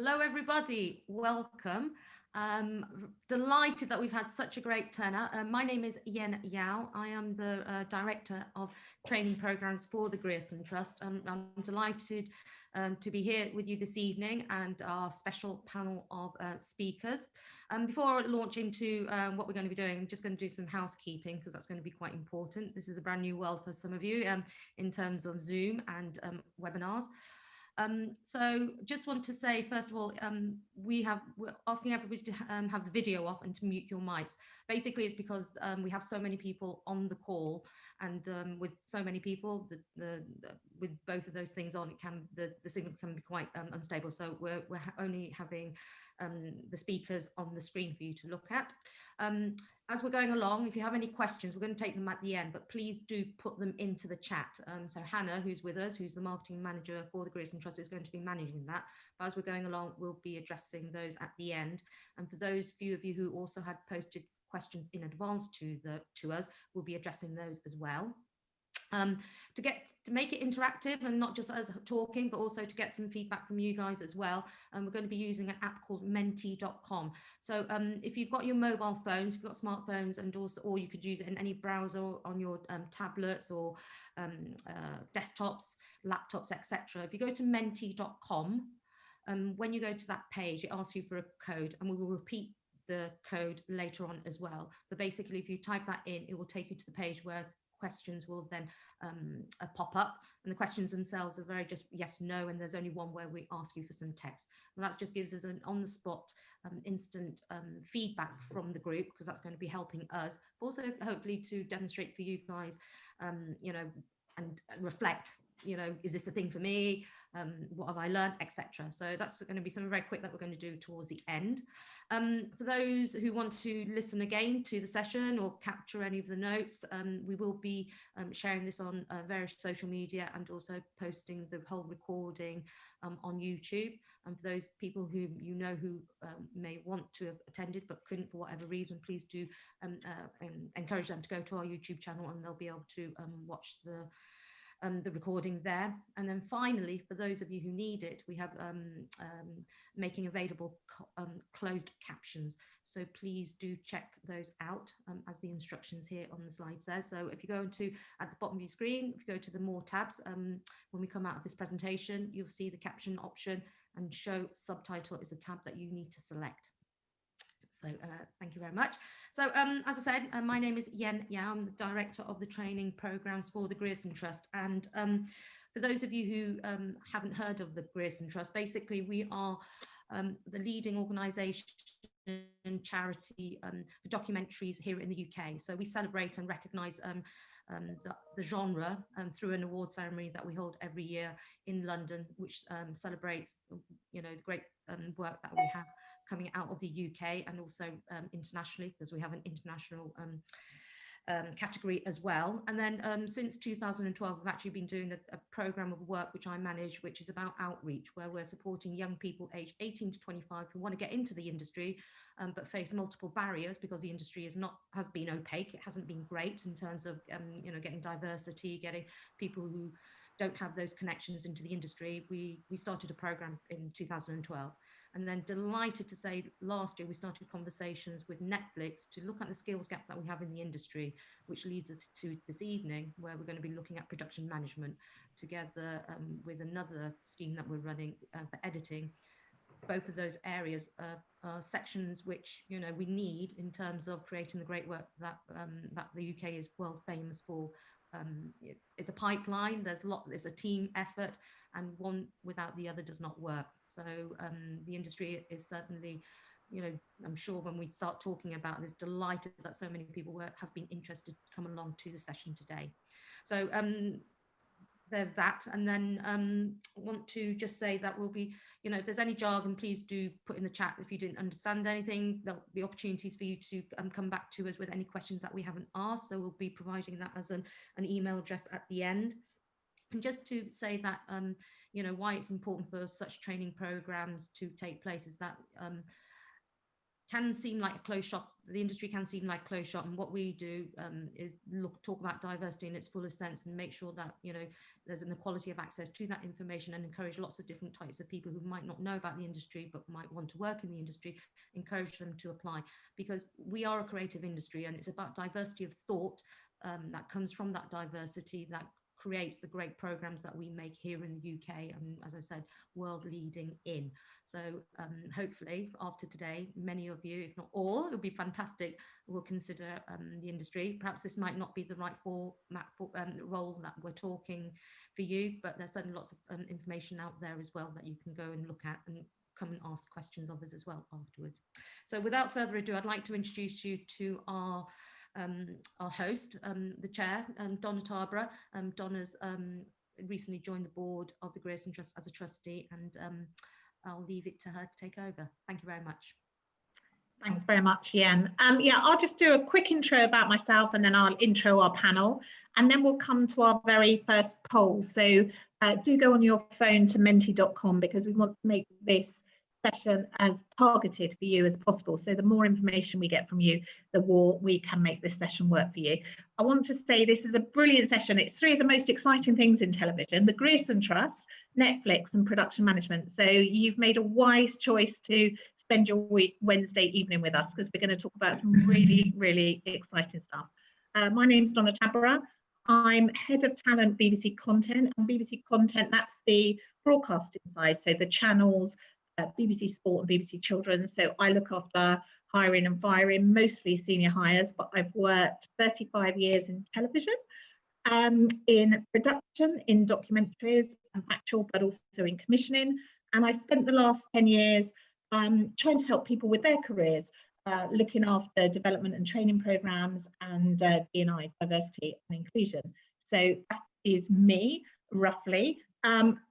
Hello, everybody. Welcome. Delighted that we've had such a great turnout. My name is Yen Yao. I am the Director of Training Programs for the Grierson Trust. I'm delighted to be here with you this evening and our special panel of speakers. Before I launch into what we're going to be doing, I'm just going to do some housekeeping because that's going to be quite important. This is a brand new world for some of you in terms of Zoom and webinars. So just want to say, first of all, we're asking everybody to have the video off and to mute your mics. Basically, it's because we have so many people on the call, and with so many people, with both of those things on, the signal can be quite unstable. So we're only having the speakers on the screen for you to look at. As we're going along, if you have any questions, we're going to take them at the end, but please do put them into the chat. So Hannah, who's with us, who's the marketing manager for the Grierson Trust, is going to be managing that. But as we're going along, we'll be addressing those at the end. And for those few of you who also had posted questions in advance to us, we'll be addressing those as well. To make it interactive and not just us talking, but also to get some feedback from you guys as well. And we're going to be using an app called menti.com. So if you've got your mobile phones, if you've got smartphones, and also, or you could use it in any browser on your tablets or desktops, laptops, etc. If you go to menti.com, when you go to that page, it asks you for a code, and we will repeat the code later on as well. But basically, if you type that in, it will take you to the page where questions will then pop up, and the questions themselves are very just yes, no, and there's only one where we ask you for some text, and that just gives us an on-the-spot instant feedback from the group, because that's going to be helping us, but also hopefully to demonstrate for you guys, you know, and reflect, you know, is this a thing for me? What have I learned, etc. So that's going to be something very quick that we're going to do towards the end. For those who want to listen again to the session or capture any of the notes, we will be sharing this on various social media and also posting the whole recording on YouTube. And for those people who you know who may want to have attended but couldn't for whatever reason, please do encourage them to go to our YouTube channel, and they'll be able to watch the recording there. And then finally, for those of you who need it, we have making available closed captions. So please do check those out as the instructions here on the slide says. So if you go into at the bottom of your screen, if you go to the more tabs, when we come out of this presentation, you'll see the caption option, and show subtitle is the tab that you need to select. So thank you very much. So as I said, my name is Yen Yao. I'm the Director of the Training Programs for the Grierson Trust. And for those of you who haven't heard of the Grierson Trust, basically we are the leading organisation and charity for documentaries here in the UK. So we celebrate and recognise the genre through an award ceremony that we hold every year in London, which celebrates, you know, the great work that we have coming out of the UK and also internationally, because we have an international category as well. And then since 2012, we've actually been doing a program of work which I manage, which is about outreach, where we're supporting young people aged 18 to 25 who want to get into the industry, but face multiple barriers because the industry has been opaque. It hasn't been great in terms of you know, getting diversity, getting people who don't have those connections into the industry. We started a program in 2012. And then delighted to say last year we started conversations with Netflix to look at the skills gap that we have in the industry, which leads us to this evening, where we're going to be looking at production management together with another scheme that we're running for editing. Both of those areas are sections which, you know, we need in terms of creating the great work that that the UK is world famous for. It's a pipeline, there's a team effort, and one without the other does not work. So the industry is certainly, you know, I'm sure when we start talking about this, delighted that so many people have been interested to come along to the session today. So there's that. And then I want to just say that we'll be, you know, if there's any jargon, please do put in the chat if you didn't understand anything. There'll be opportunities for you to come back to us with any questions that we haven't asked. So we'll be providing that as an email address at the end. And just to say that, you know, why it's important for such training programs to take place is that can seem like a closed shop. The industry can seem like a closed shop, and what we do is talk about diversity in its fullest sense and make sure that, you know, there's an equality of access to that information, and encourage lots of different types of people who might not know about the industry but might want to work in the industry, encourage them to apply, because we are a creative industry, and it's about diversity of thought that comes from that diversity that creates the great programs that we make here in the UK, and as I said, world leading in. So hopefully after today, many of you, if not all, it would be fantastic, will consider the industry. Perhaps this might not be the right format role that we're talking for you, but there's certainly lots of information out there as well that you can go and look at and come and ask questions of us as well afterwards. So without further ado, I'd like to introduce you to our host, the chair, Donna Taberer. Donna's recently joined the board of the Grierson Trust as a trustee, and I'll leave it to her to take over. Thank you very much. Thanks very much, Yen. Yeah, I'll just do a quick intro about myself, and then I'll intro our panel, and then we'll come to our very first poll. So do go on your phone to menti.com, because we want to make this session as targeted for you as possible. So the more information we get from you, the more we can make this session work for you. I want to say this is a brilliant session. It's three of the most exciting things in television: the Grierson Trust, Netflix, and production management. So you've made a wise choice to spend your Wednesday evening with us, because we're going to talk about some really, really exciting stuff. My name's Donna Taberer. I'm head of talent BBC Content, and BBC Content, that's the broadcasting side, so the channels, BBC Sport and BBC Children's. So I look after hiring and firing, mostly senior hires, but I've worked 35 years in television, in production, in documentaries and factual, but also in commissioning. And I've spent the last 10 years trying to help people with their careers, looking after development and training programs and D&I, diversity and inclusion. So that is me, roughly.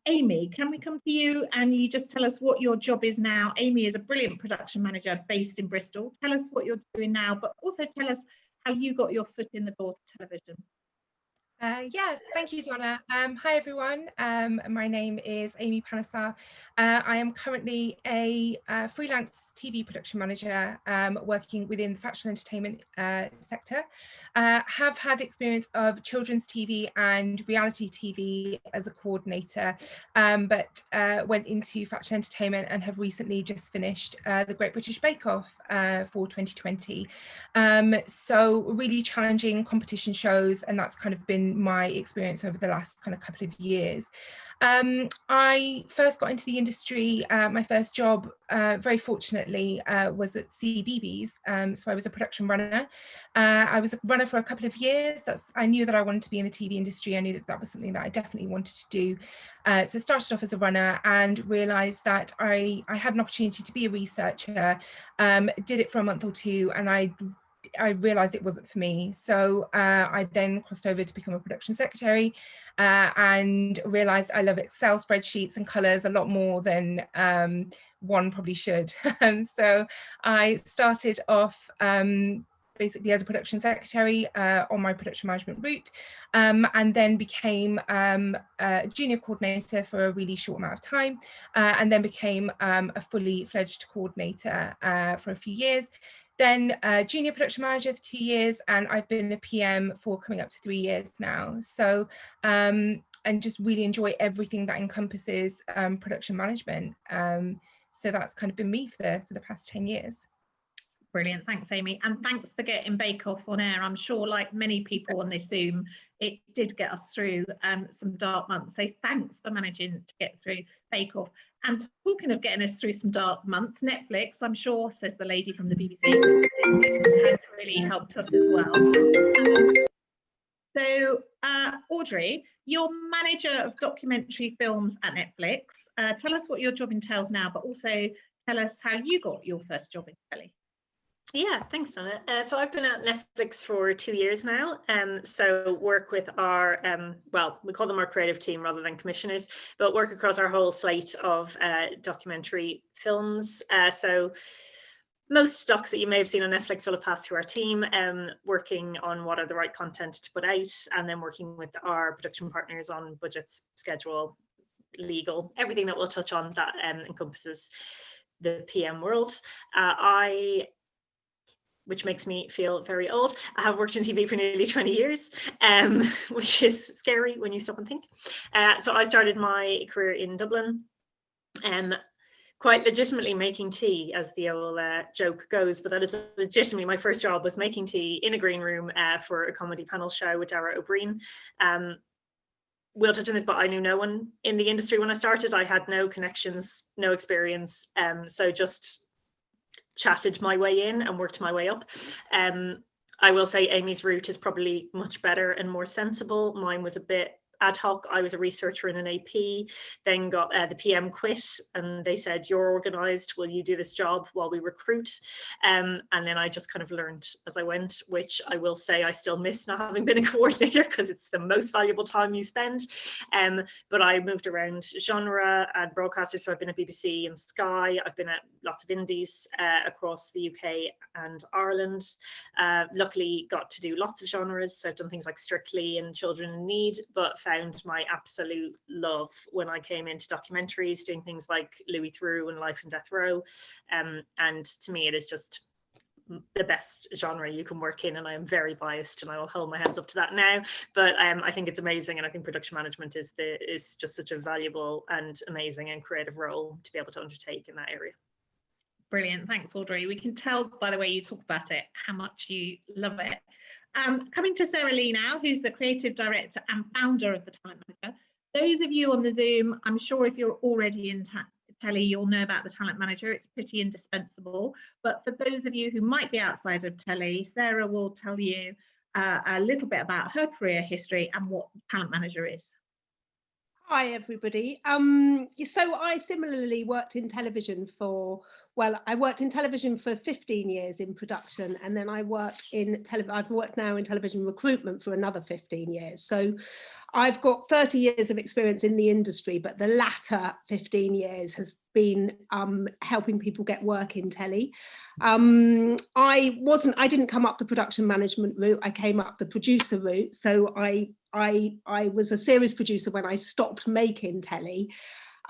Amy, can we come to you and you just tell us what your job is now? Amy is a brilliant production manager based in Bristol. Tell us what you're doing now, but also tell us how you got your foot in the door to television. Yeah, thank you, Donna. Hi, everyone. My name is Amy Panesar. I am currently a freelance TV production manager working within the factual entertainment sector. Have had experience of children's TV and reality TV as a coordinator, but went into factual entertainment and have recently just finished the Great British Bake Off for 2020. So really challenging competition shows, and that's kind of been my experience over the last kind of couple of years. I first got into the industry, my first job, very fortunately, was at CBeebies. So I was a production runner. I was a runner for a couple of years. I knew that I wanted to be in the TV industry. I knew that that was something that I definitely wanted to do. So started off as a runner and realised that I had an opportunity to be a researcher, did it for a month or two, and I realised it wasn't for me. So I then crossed over to become a production secretary and realised I love Excel spreadsheets and colours a lot more than one probably should. So I started off basically as a production secretary on my production management route, and then became a junior coordinator for a really short amount of time, and then became a fully fledged coordinator for a few years. Then junior production manager for 2 years, and I've been a PM for coming up to 3 years now. So, and just really enjoy everything that encompasses production management. So that's kind of been me for the past 10 years. Brilliant, thanks Amy, and thanks for getting Bake Off on air. I'm sure, like many people on this Zoom, it did get us through some dark months, so thanks for managing to get through Bake Off. And talking of getting us through some dark months, Netflix, I'm sure, says the lady from the BBC, has really helped us as well. So Audrey, you're manager of documentary films at Netflix. Tell us what your job entails now, but also tell us how you got your first job in telly. Yeah, thanks, Donna. So I've been at Netflix for 2 years now. So work with our, well, we call them our creative team rather than commissioners, but work across our whole slate of documentary films. So most docs that you may have seen on Netflix will have passed through our team, working on what are the right content to put out, and then working with our production partners on budgets, schedule, legal, everything that we'll touch on that encompasses the PM world. Which makes me feel very old. I have worked in TV for nearly 20 years, which is scary when you stop and think. So I started my career in Dublin, quite legitimately making tea, as the old joke goes, but that is legitimately my first job, was making tea in a green room for a comedy panel show with Dara O'Brien. We'll touch on this, but I knew no one in the industry when I started. I had no connections, no experience, so just chatted my way in and worked my way up. I will say Amy's route is probably much better and more sensible. Mine was a bit ad hoc. I was a researcher in an AP, then got the PM quit, and they said, "You're organised, will you do this job while we recruit?" And then I just kind of learned as I went, which I will say I still miss not having been a coordinator, because it's the most valuable time you spend. But I moved around genre and broadcasters, so I've been at BBC and Sky. I've been at lots of indies across the UK and Ireland. Luckily got to do lots of genres, so I've done things like Strictly and Children in Need, but found my absolute love when I came into documentaries, doing things like Louis Theroux and Life and Death Row. And to me, it is just the best genre you can work in, and I am very biased and I will hold my hands up to that now, but I think it's amazing, and I think production management is just such a valuable and amazing and creative role to be able to undertake in that area. Brilliant, thanks Audrey. We can tell by the way you talk about it how much you love it. Coming to Sarah Lee now, who's the creative director and founder of the Talent Manager. Those of you on the Zoom, I'm sure if you're already in telly, you'll know about the Talent Manager. It's pretty indispensable. But for those of you who might be outside of telly, Sarah will tell you a little bit about her career history and what Talent Manager is. Hi everybody. So I similarly worked in television for, I worked in television for 15 years in production, and then I worked in I've worked now in television recruitment for another 15 years. So I've got 30 years of experience in the industry, but the latter 15 years has been helping people get work in telly. I didn't come up the production management route, I came up the producer route. So I was a series producer when I stopped making telly.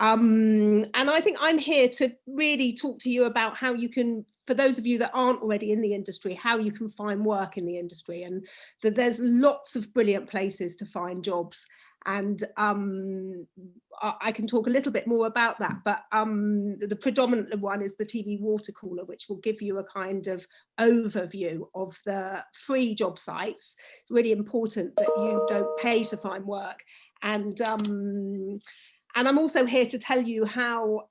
And I think I'm here to really talk to you about how you can, for those of you that aren't already in the industry, how you can find work in the industry, and that there's lots of brilliant places to find jobs. And I can talk a little bit more about that, but the predominant one is the TV water cooler, which will give you a kind of overview of the free job sites. It's really important that you don't pay to find work. And I'm also here to tell you how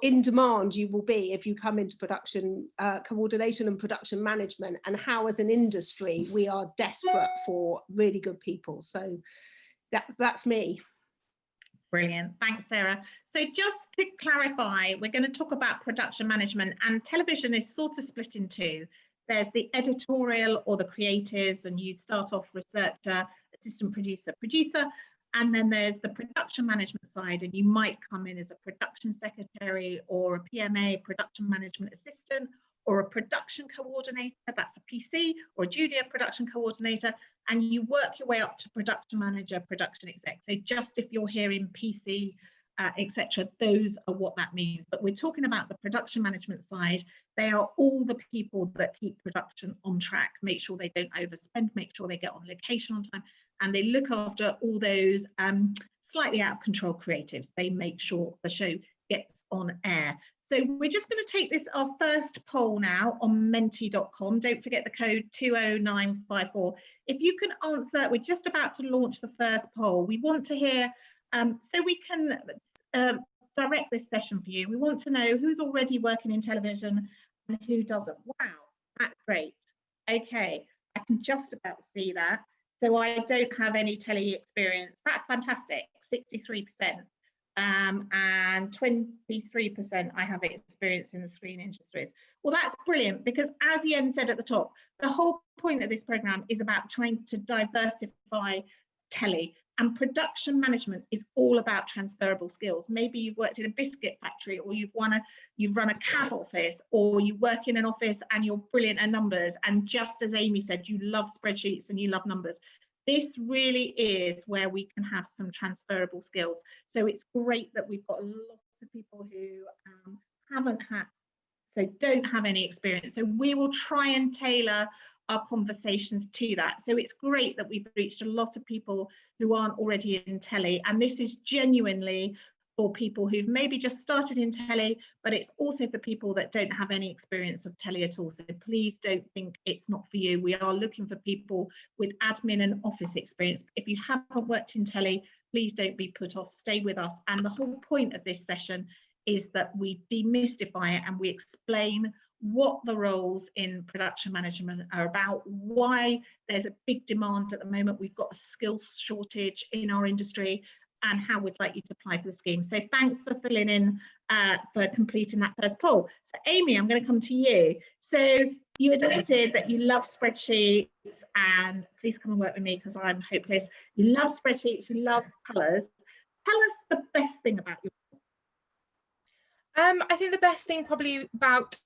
in demand you will be if you come into production coordination and production management, and how as an industry we are desperate for really good people. So that's me. Brilliant, thanks Sarah. So just to clarify, we're going to talk about production management, and television is sort of split in two. There's the editorial or the creatives, and you start off researcher, assistant producer, producer. And then there's the production management side, and you might come in as a production secretary or a PMA, production management assistant, or a production coordinator, that's a PC, or a junior production coordinator, and you work your way up to production manager, production exec. So just if you're hearing PC, etc., those are what that means. But we're talking about the production management side. They are all the people that keep production on track, make sure they don't overspend, make sure they get on location on time, and they look after all those slightly out of control creatives. They make sure the show gets on air. So we're just going to take this, our first poll now on menti.com. Don't forget the code 20954. If you can answer, we're just about to launch the first poll. We want to hear, so we can direct this session for you. We want to know who's already working in television and who doesn't. Wow, that's great. Okay, I can just about see that. So I don't have any telly experience. That's fantastic, 63%. And 23% I have experience in the screen industries. Well, that's brilliant, because as Yen said at the top, the whole point of this program is about trying to diversify telly, and production management is all about transferable skills. Maybe you've worked in a biscuit factory, or you've run a cab office, or you work in an office and you're brilliant at numbers, and just as Amy said, you love spreadsheets and you love numbers. This really is where we can have some transferable skills. So it's great that we've got lots of people who don't have any experience. So we will try and tailor our conversations to that. So it's great that we've reached a lot of people who aren't already in telly, and this is genuinely for people who've maybe just started in telly, but it's also for people that don't have any experience of telly at all. So please don't think it's not for you. We are looking for people with admin and office experience. If you haven't worked in telly, please don't be put off, stay with us. And the whole point of this session is that we demystify it and we explain what the roles in production management are about, why there's a big demand at the moment. We've got a skills shortage in our industry, and how we'd like you to apply for the scheme. So thanks for filling in, for completing that first poll. So Amy, I'm going to come to you. So you admitted that you love spreadsheets, and please come and work with me because I'm hopeless. You love spreadsheets, you love colours. Tell us the best thing about your I think the best thing probably about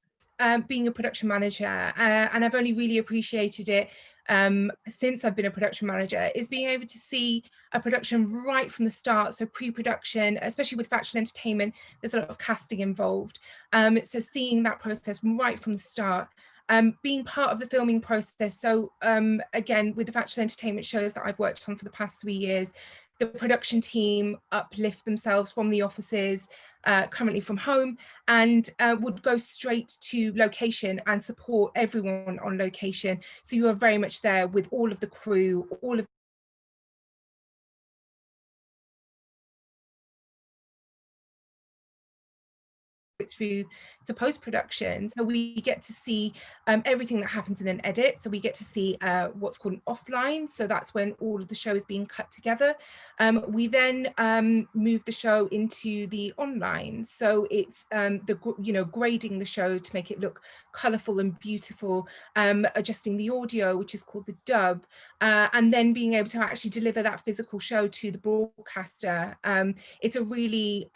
being a production manager, and I've only really appreciated it since I've been a production manager, is being able to see a production right from the start. So pre-production, especially with factual entertainment, there's a lot of casting involved. So seeing that process right from the start, being part of the filming process. So again, with the factual entertainment shows that I've worked on for the past 3 years, the production team uplift themselves from the offices, currently from home, and would go straight to location and support everyone on location. So you are very much there with all of the crew, all of through to post-production. So we get to see everything that happens in an edit. So we get to see what's called an offline. So that's when all of the show is being cut together. We then move the show into the online. So it's grading the show to make it look colourful and beautiful, adjusting the audio, which is called the dub, and then being able to actually deliver that physical show to the broadcaster. It's a really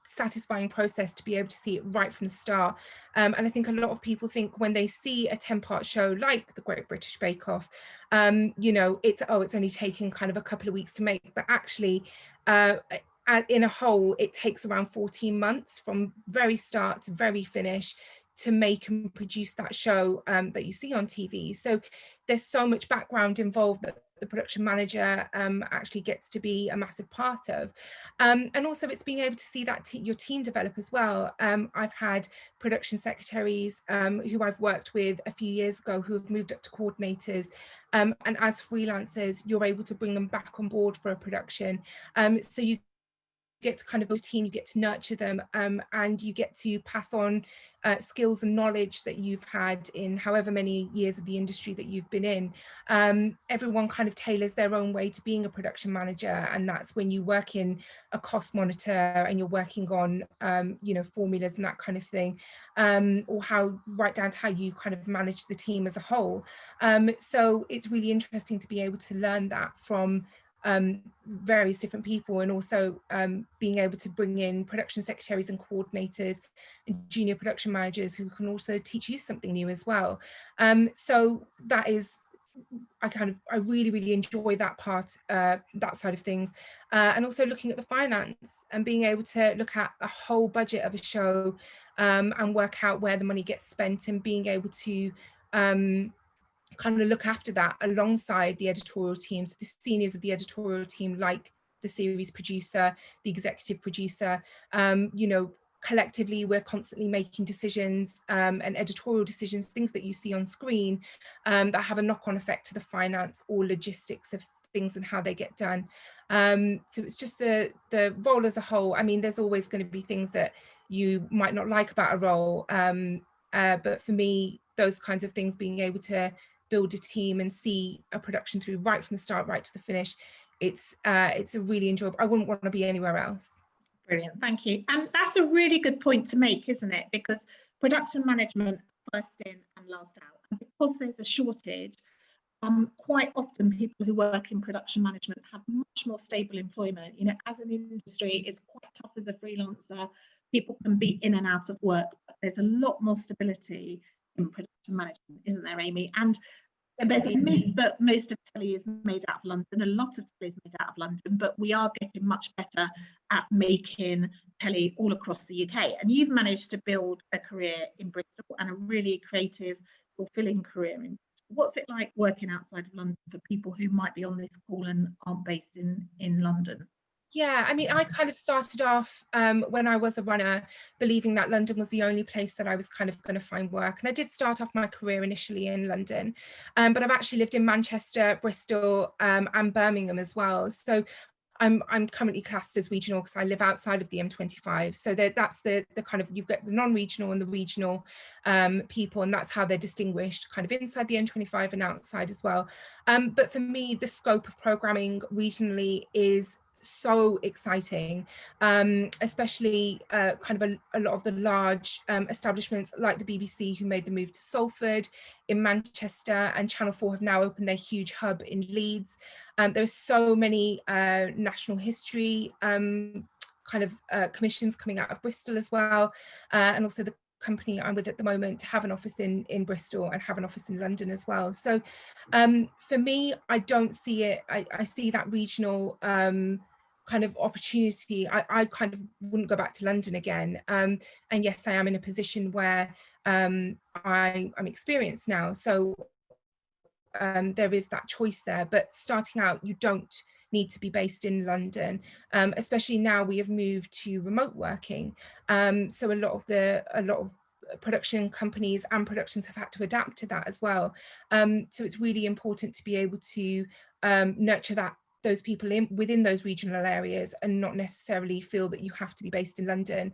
satisfying process to be able to see it right from the start. And I think a lot of people think when they see a 10-part show like the Great British Bake Off, it's only taken kind of a couple of weeks to make, but actually in a whole, it takes around 14 months from very start to very finish to make and produce that show that you see on TV. So there's so much background involved that the production manager actually gets to be a massive part of. And also it's being able to see that your team develop as well. I've had production secretaries who I've worked with a few years ago who have moved up to coordinators, and as freelancers, you're able to bring them back on board for a production. So you get to kind of build a team, you get to nurture them, and you get to pass on skills and knowledge that you've had in however many years of the industry that you've been in. Everyone kind of tailors their own way to being a production manager, and that's when you work in a cost monitor and you're working on formulas and that kind of thing, or right down to how you kind of manage the team as a whole. So it's really interesting to be able to learn that from various different people, and also being able to bring in production secretaries and coordinators and junior production managers who can also teach you something new as well. So that is, I really enjoy that part, that side of things, and also looking at the finance and being able to look at a whole budget of a show and work out where the money gets spent, and being able to kind of look after that alongside the editorial teams, the seniors of the editorial team, like the series producer, the executive producer. Collectively, we're constantly making decisions and editorial decisions, things that you see on screen that have a knock-on effect to the finance or logistics of things and how they get done. So it's just the role as a whole. I mean, there's always going to be things that you might not like about a role, but for me, those kinds of things, being able to build a team and see a production through right from the start right to the finish, it's a really enjoyable. I wouldn't want to be anywhere else. Brilliant, thank you. And that's a really good point to make, isn't it? Because production management, first in and last out, and because there's a shortage, quite often people who work in production management have much more stable employment. As an industry, it's quite tough as a freelancer. People can be in and out of work, but there's a lot more stability in production management, isn't there, Amy? And there's a myth that most of telly is made out of London. A lot of telly is made out of London, but we are getting much better at making telly all across the UK. And you've managed to build a career in Bristol and a really creative, fulfilling career in Bristol. What's it like working outside of London for people who might be on this call and aren't based in London? Yeah, I mean, I kind of started off when I was a runner, believing that London was the only place that I was kind of going to find work. And I did start off my career initially in London, but I've actually lived in Manchester, Bristol, and Birmingham as well. So I'm currently classed as regional because I live outside of the M25. So that's the kind of, you've got the non-regional and the regional people, and that's how they're distinguished, kind of inside the M25 and outside as well. But for me, the scope of programming regionally is so exciting, especially kind of a lot of the large establishments like the BBC, who made the move to Salford in Manchester, and Channel 4 have now opened their huge hub in Leeds. There's so many national history kind of commissions coming out of Bristol as well, and also the company I'm with at the moment to have an office in Bristol and have an office in London as well. So for me, I don't see it, I see that regional kind of opportunity. I kind of wouldn't go back to London again. And yes, I am in a position where I'm experienced now. So there is that choice there, but starting out, you don't need to be based in London, especially now we have moved to remote working. So a lot of production companies and productions have had to adapt to that as well. So it's really important to be able to nurture those people within those regional areas and not necessarily feel that you have to be based in London.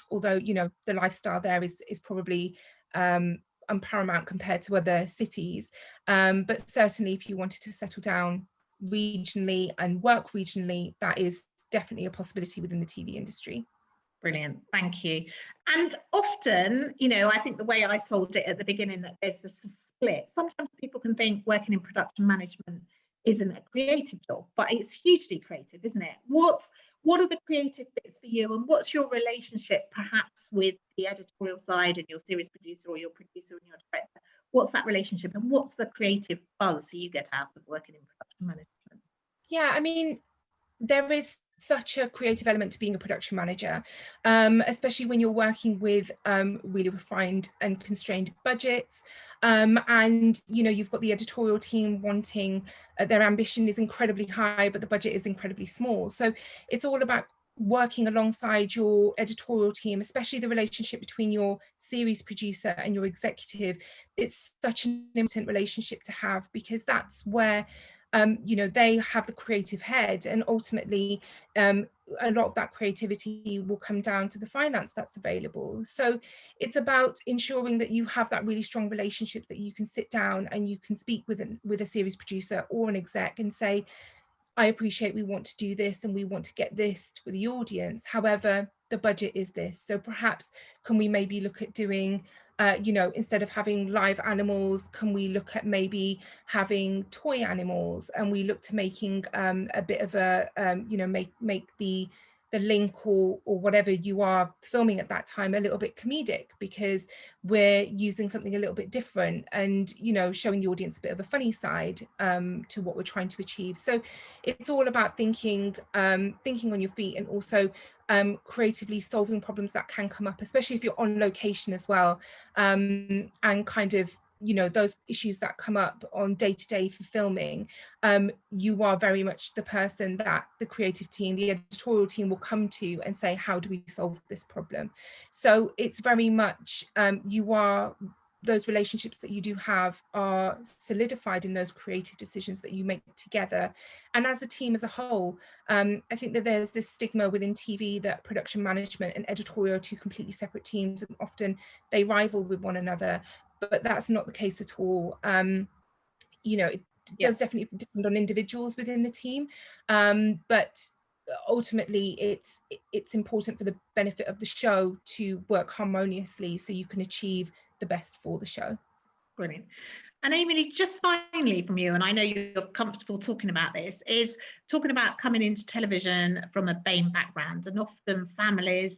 Although, you know, the lifestyle there is probably paramount compared to other cities. But certainly if you wanted to settle down regionally and work regionally, that is definitely a possibility within the TV industry. Brilliant, thank you. And often, you know, I think the way I sold it at the beginning, that there's this split. Sometimes people can think working in production management isn't a creative job, but it's hugely creative, isn't it? What are the creative bits for you, and what's your relationship perhaps with the editorial side and your series producer or your producer and your director? What's that relationship, and what's the creative buzz you get out of working in production management? Yeah, I mean, there is such a creative element to being a production manager, especially when you're working with really refined and constrained budgets, and you know, you've got the editorial team wanting their ambition is incredibly high, but the budget is incredibly small. So it's all about working alongside your editorial team, especially the relationship between your series producer and your executive. It's such an important relationship to have, because that's where you know, they have the creative head, and ultimately a lot of that creativity will come down to the finance that's available. So it's about ensuring that you have that really strong relationship, that you can sit down and you can speak with a series producer or an exec and say, I appreciate we want to do this and we want to get this for the audience. However, the budget is this. So perhaps can we maybe look at doing, you know, instead of having live animals, can we look at maybe having toy animals? And we look to making a bit of a, you know, make the link or whatever you are filming at that time a little bit comedic, because we're using something a little bit different and, you know, showing the audience a bit of a funny side to what we're trying to achieve. So it's all about thinking on your feet, and also creatively solving problems that can come up, especially if you're on location as well, and kind of, you know, those issues that come up on day-to-day for filming. You are very much the person that the creative team, the editorial team will come to and say, how do we solve this problem? So it's very much those relationships that you do have are solidified in those creative decisions that you make together. And as a team as a whole, I think that there's this stigma within TV that production management and editorial are two completely separate teams, and often they rival with one another, but that's not the case at all. You know, it does definitely depend on individuals within the team, but ultimately it's important for the benefit of the show to work harmoniously so you can achieve the best for the show. Brilliant. And Amy, just finally from you, and I know you're comfortable talking about this, is talking about coming into television from a BAME background, and often families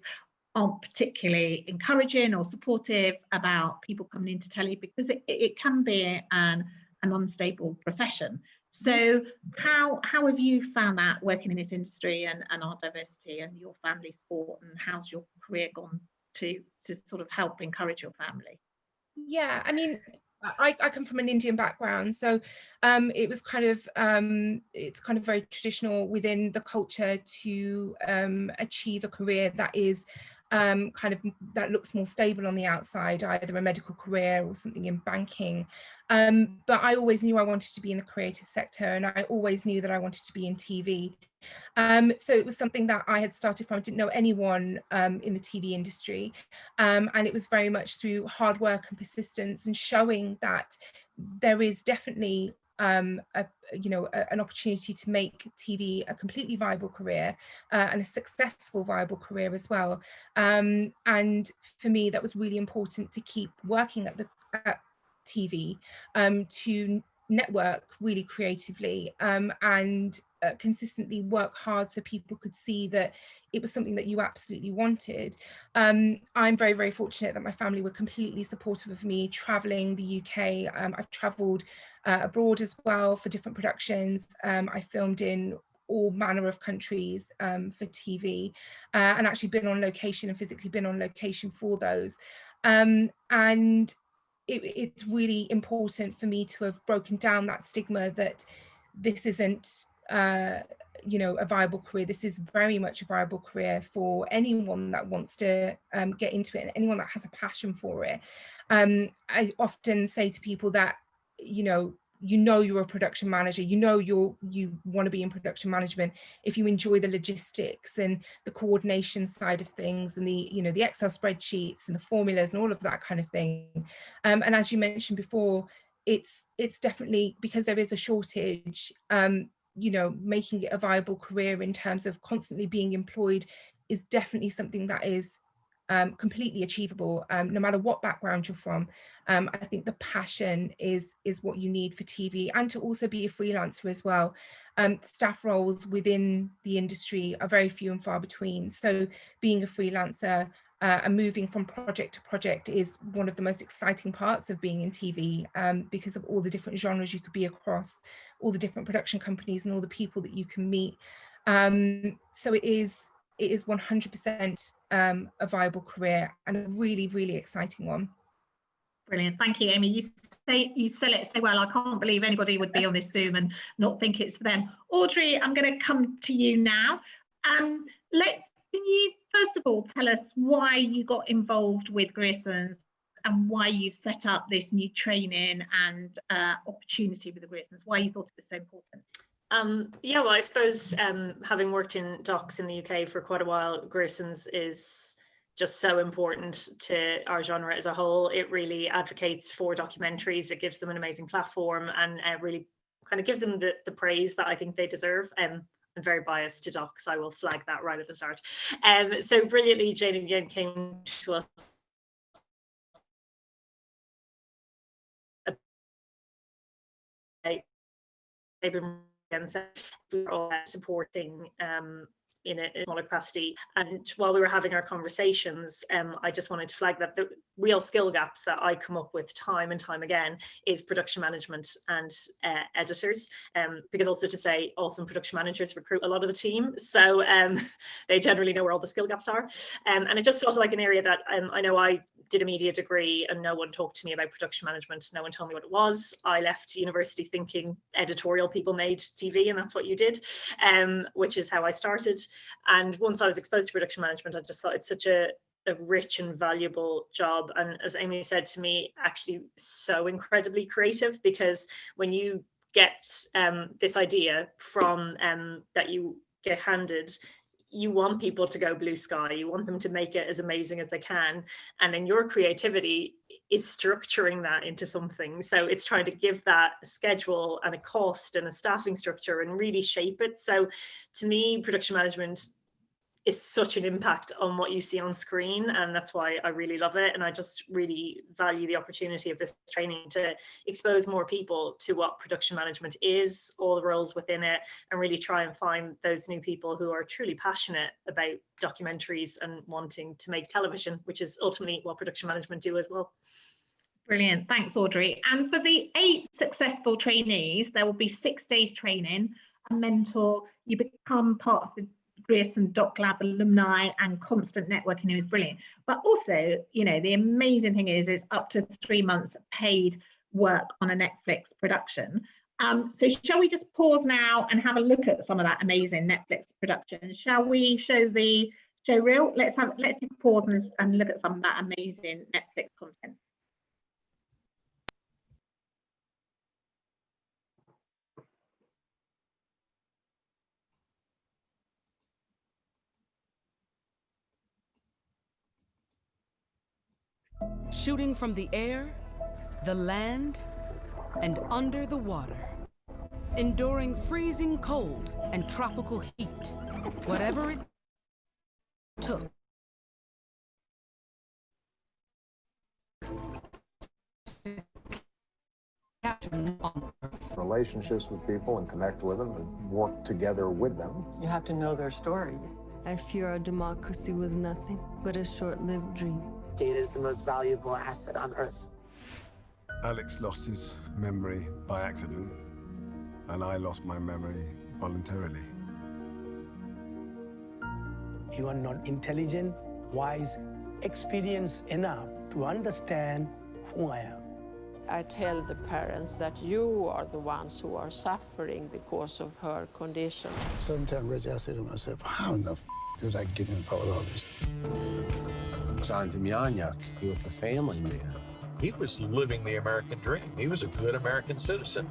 aren't particularly encouraging or supportive about people coming into telly, because it can be an unstable profession. So how have you found that working in this industry and our diversity and your family sport, and how's your career gone to sort of help encourage your family? Yeah, I mean, I come from an Indian background, so it was kind of it's kind of very traditional within the culture to achieve a career that is kind of that looks more stable on the outside, either a medical career or something in banking. But I always knew I wanted to be in the creative sector, and I always knew that I wanted to be in TV. So it was something that I had started from. I didn't know anyone in the TV industry, and it was very much through hard work and persistence and showing that there is definitely an opportunity to make TV a completely viable career and a successful viable career as well. And for me, that was really important to keep working at TV, to network really creatively and consistently work hard so people could see that it was something that you absolutely wanted. I'm very, very fortunate that my family were completely supportive of me traveling the UK. I've traveled abroad as well for different productions. I filmed in all manner of countries for TV and actually been on location and physically been on location for those. And it's really important for me to have broken down that stigma that this isn't a viable career. This is very much a viable career for anyone that wants to get into it and anyone that has a passion for it. I often say to people that you're a production manager, you want to be in production management if you enjoy the logistics and the coordination side of things and the Excel spreadsheets and the formulas and all of that kind of thing. And as you mentioned before, it's definitely, because there is a shortage, making it a viable career in terms of constantly being employed is definitely something that is completely achievable, no matter what background you're from. I think the passion is what you need for TV, and to also be a freelancer as well. Staff roles within the industry are very few and far between. So being a freelancer and moving from project to project is one of the most exciting parts of being in TV, because of all the different genres you could be across, all the different production companies and all the people that you can meet. So it is 100% a viable career and a really, really exciting one. Brilliant, thank you, Amy. You sell it so well. I can't believe anybody would be on this Zoom and not think it's for them. Audrey, I'm going to come to you now. Can you first of all tell us why you got involved with Grierson's and why you've set up this new training and opportunity with the Grierson's, why you thought it was so important? Yeah, well, I suppose having worked in docs in the UK for quite a while, Grierson's is just so important to our genre as a whole. It really advocates for documentaries. It gives them an amazing platform and really kind of gives them the praise that I think they deserve. I'm very biased to docs, I will flag that right at the start. So brilliantly, Jane and Yen came to us they've been we're all supporting in a smaller capacity. And while we were having our conversations, I just wanted to flag that the real skill gaps that I come up with time and time again is production management and editors, because also to say often production managers recruit a lot of the team, so they generally know where all the skill gaps are, and it just felt like an area that I know I did a media degree and no one talked to me about production management. No one told me what it was. I left university thinking editorial people made TV and that's what you did, which is how I started. And once I was exposed to production management, I just thought it's such a rich and valuable job. And as Amy said to me, actually so incredibly creative, because when you get this idea from that you get handed, you want people to go blue sky, you want them to make it as amazing as they can, and then your creativity is structuring that into something. So it's trying to give that a schedule and a cost and a staffing structure and really shape it. So to me, production management is such an impact on what you see on screen, and that's why I really love it. And I just really value the opportunity of this training to expose more people to what production management is, all the roles within it, and really try and find those new people who are truly passionate about documentaries and wanting to make television, which is ultimately what production management do as well. Brilliant, thanks Audrey. And for the 8 successful trainees, there will be 6 days training, a mentor, you become part of the Grierson DocLab alumni and constant networking is brilliant. But also, you know, the amazing thing is up to 3 months paid work on a Netflix production. So shall we just pause now and have a look at some of that amazing Netflix production? Shall we show the show reel? Let's pause and look at some of that amazing Netflix content. Shooting from the air, the land, and under the water. Enduring freezing cold and tropical heat. Whatever it took. Relationships with people and connect with them and work together with them. You have to know their story. I fear our democracy was nothing but a short-lived dream. Data is the most valuable asset on Earth. Alex lost his memory by accident, and I lost my memory voluntarily. You are not intelligent, wise, experienced enough to understand who I am. I tell the parents that you are the ones who are suffering because of her condition. Sometimes, Reggie, I say to myself, how in the did I get involved with all this? John Demjanjuk, he was the family man. He was living the American dream. He was a good American citizen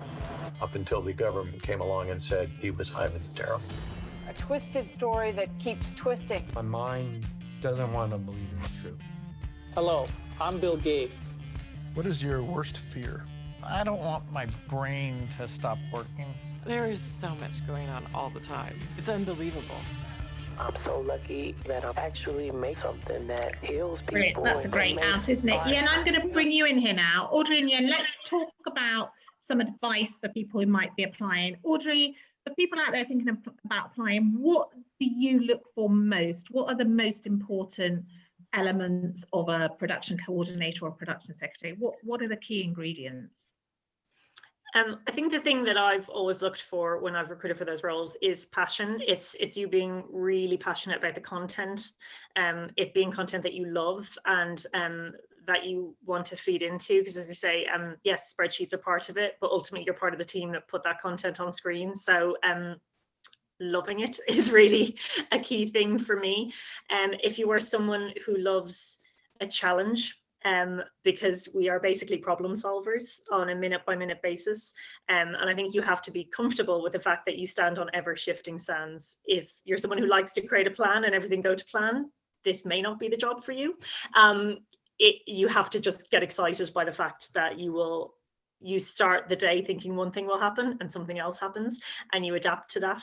up until the government came along and said he was Ivan the Terrible. A twisted story that keeps twisting. My mind doesn't want to believe it's true. Hello, I'm Bill Gates. What is your worst fear? I don't want my brain to stop working. There is so much going on all the time. It's unbelievable. I'm so lucky that I actually make something that heals people. Brilliant. That's a great out, isn't it? Yen, I'm going to bring you in here now. Audrey and Yen, let's talk about some advice for people who might be applying. Audrey, for people out there thinking about applying, what do you look for most? What are the most important elements of a production coordinator or production secretary? What are the key ingredients? I think the thing that I've always looked for when I've recruited for those roles is passion. It's you being really passionate about the content, it being content that you love and that you want to feed into, because as we say, yes, spreadsheets are part of it, but ultimately you're part of the team that put that content on screen. So loving it is really a key thing for me. If you are someone who loves a challenge, because we are basically problem solvers on a minute-by-minute basis. And I think you have to be comfortable with the fact that you stand on ever-shifting sands. If you're someone who likes to create a plan and everything go to plan, this may not be the job for you. You have to just get excited by the fact that you start the day thinking one thing will happen and something else happens, and you adapt to that.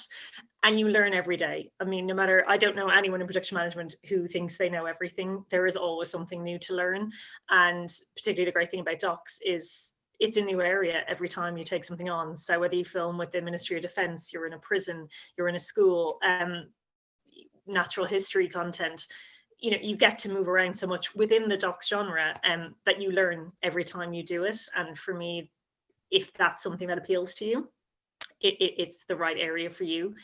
And you learn every day. I mean, no matter, I don't know anyone in production management who thinks they know everything. There is always something new to learn. And particularly the great thing about docs is it's a new area every time you take something on. So whether you film with the Ministry of Defence, you're in a prison, you're in a school, natural history content, you know, you get to move around so much within the docs genre that you learn every time you do it. And for me, if that's something that appeals to you, it's the right area for you.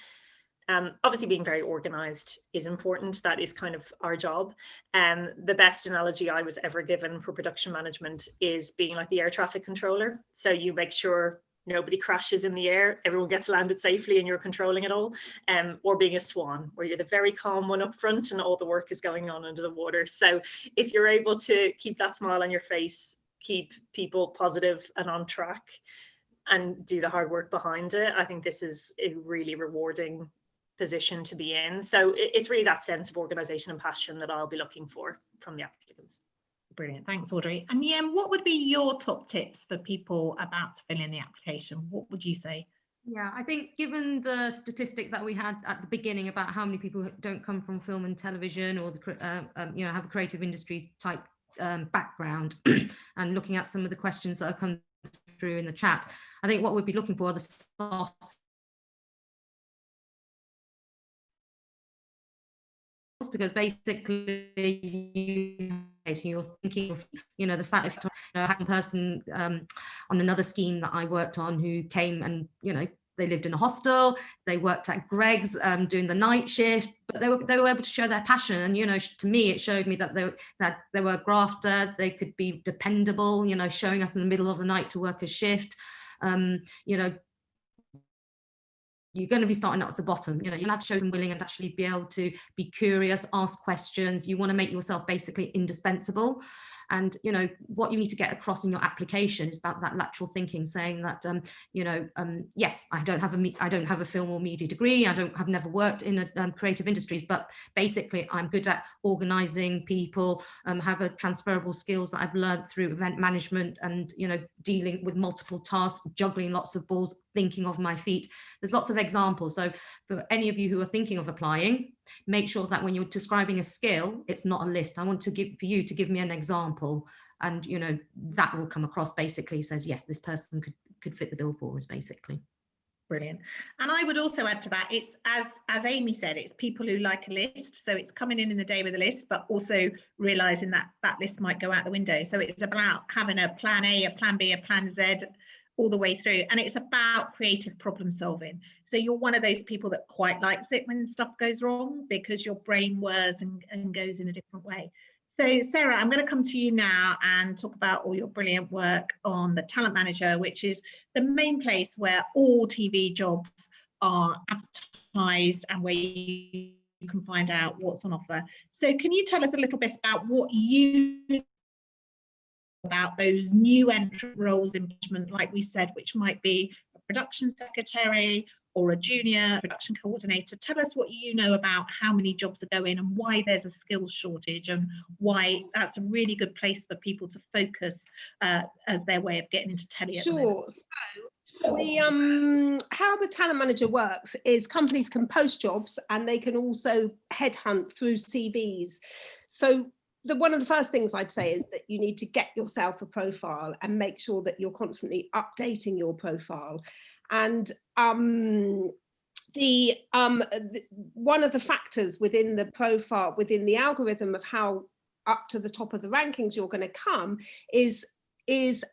Obviously being very organized is important. That is kind of our job. The best analogy I was ever given for production management is being like the air traffic controller. So you make sure nobody crashes in the air, everyone gets landed safely and you're controlling it all, or being a swan, where you're the very calm one up front and all the work is going on under the water. So if you're able to keep that smile on your face, keep people positive and on track, and do the hard work behind it, I think this is a really rewarding position to be in. So it's really that sense of organization and passion that I'll be looking for from the applicants. Brilliant, thanks Audrey. And Yen, what would be your top tips for people about to fill in the application? What would you say? Yeah, I think given the statistic that we had at the beginning about how many people don't come from film and television or the you know, have a creative industries type background, and looking at some of the questions that have come through in the chat, I think what we'd be looking for are the soft, because basically you're thinking of, you know, the fact if I had a person on another scheme that I worked on who came and, you know, they lived in a hostel, they worked at Greg's doing the night shift, but they were able to show their passion. And, you know, to me, it showed me that they were a grafter, they could be dependable, you know, showing up in the middle of the night to work a shift. You know, you're going to be starting at the bottom. You know, you'll have to show some willing and actually be able to be curious, ask questions. You want to make yourself basically indispensable. And, you know, what you need to get across in your application is about that lateral thinking, saying that, you know, yes, I don't have a film or media degree. I've never worked in a creative industries, but basically I'm good at organizing people, have a transferable skills that I've learned through event management and, you know, dealing with multiple tasks, juggling lots of balls, thinking of my feet. There's lots of examples. So for any of you who are thinking of applying, make sure that when you're describing a skill, it's not a list. I want for you to give me an example, and, you know, that will come across basically says, yes, this person could fit the bill for us, basically. Brilliant. And I would also add to that, it's as Amy said, it's people who like a list. So it's coming in the day with a list, but also realizing that that list might go out the window. So it's about having a plan A, a plan B, a plan Z, all the way through. And it's about creative problem solving. So you're one of those people that quite likes it when stuff goes wrong, because your brain whirs and goes in a different way. So Sarah, I'm going to come to you now and talk about all your brilliant work on the Talent Manager, which is the main place where all TV jobs are advertised and where you can find out what's on offer. So can you tell us a little bit about what you about those new entrant roles in management, like we said, which might be a production secretary or a junior production coordinator? Tell us what you know about how many jobs are going and why there's a skills shortage, and why that's a really good place for people to focus as their way of getting into telly. Sure. So we how the Talent Manager works is companies can post jobs and they can also headhunt through CVs. So one of the first things I'd say is that you need to get yourself a profile and make sure that you're constantly updating your profile. And one of the factors within the profile, within the algorithm of how up to the top of the rankings you're going to come is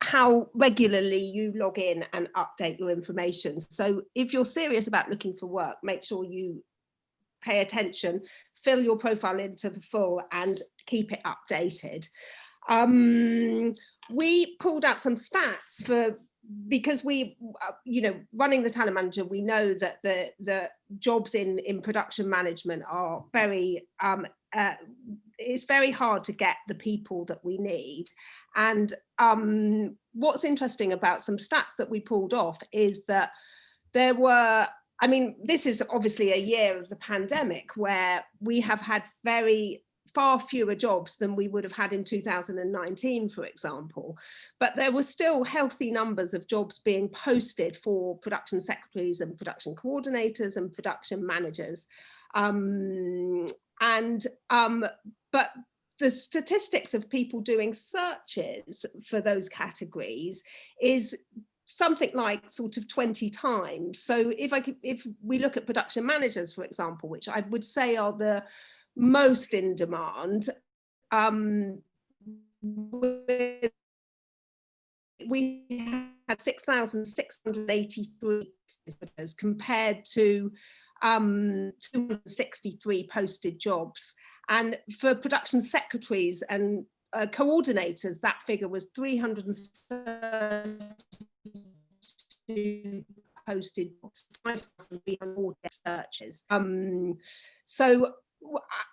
how regularly you log in and update your information. So if you're serious about looking for work, make sure you pay attention, fill your profile into the full and keep it updated. We pulled out some stats because we, you know, running the Talent Manager, we know that the jobs in production management are very, it's very hard to get the people that we need. And what's interesting about some stats that we pulled off is that there were, I mean, this is obviously a year of the pandemic where we have had far fewer jobs than we would have had in 2019, for example. But there were still healthy numbers of jobs being posted for production secretaries and production coordinators and production managers. But the statistics of people doing searches for those categories is something like sort of 20 times. So if we look at production managers, for example, which I would say are the most in demand, we had 6,683 compared to 263 posted jobs. And for production secretaries and coordinators, that figure was 332 posted, 5,300 searches. So,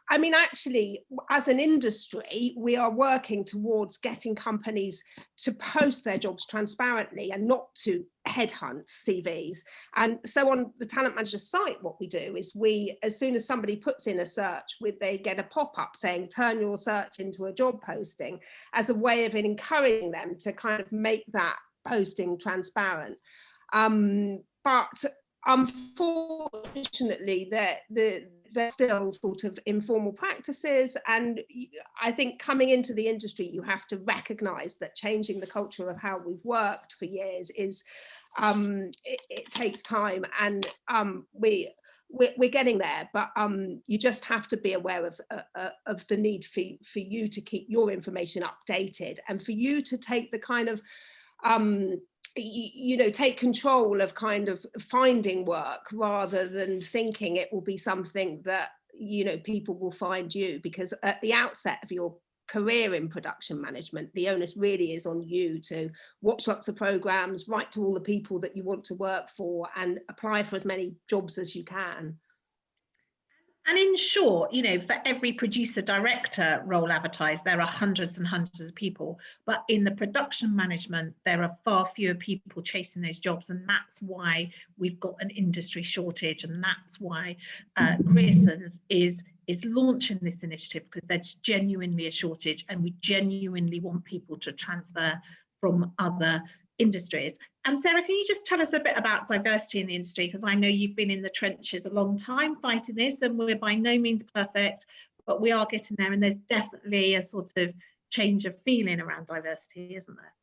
I mean, actually, as an industry, we are working towards getting companies to post their jobs transparently and not to headhunt CVs. And so on the Talent Manager site, what we do is as soon as somebody puts in a search, they get a pop-up saying, turn your search into a job posting, as a way of encouraging them to kind of make that posting transparent. but unfortunately, there's still sort of informal practices, and I think coming into the industry, you have to recognise that changing the culture of how we've worked for years is it takes time, and we're getting there, but you just have to be aware of the need for you to keep your information updated, and for you to take the kind of take control of kind of finding work, rather than thinking it will be something that people will find you, because at the outset of your career in production management, the onus really is on you to watch lots of programs, write to all the people that you want to work for, and apply for as many jobs as you can. And in short, for every producer director role advertised, there are hundreds and hundreds of people, but in the production management, there are far fewer people chasing those jobs, and that's why we've got an industry shortage, and that's why Grierson's is launching this initiative, because there's genuinely a shortage, and we genuinely want people to transfer from other industries. And Sarah, can you just tell us a bit about diversity in the industry? Because I know you've been in the trenches a long time fighting this, and we're by no means perfect, but we are getting there, and there's definitely a sort of change of feeling around diversity, isn't there?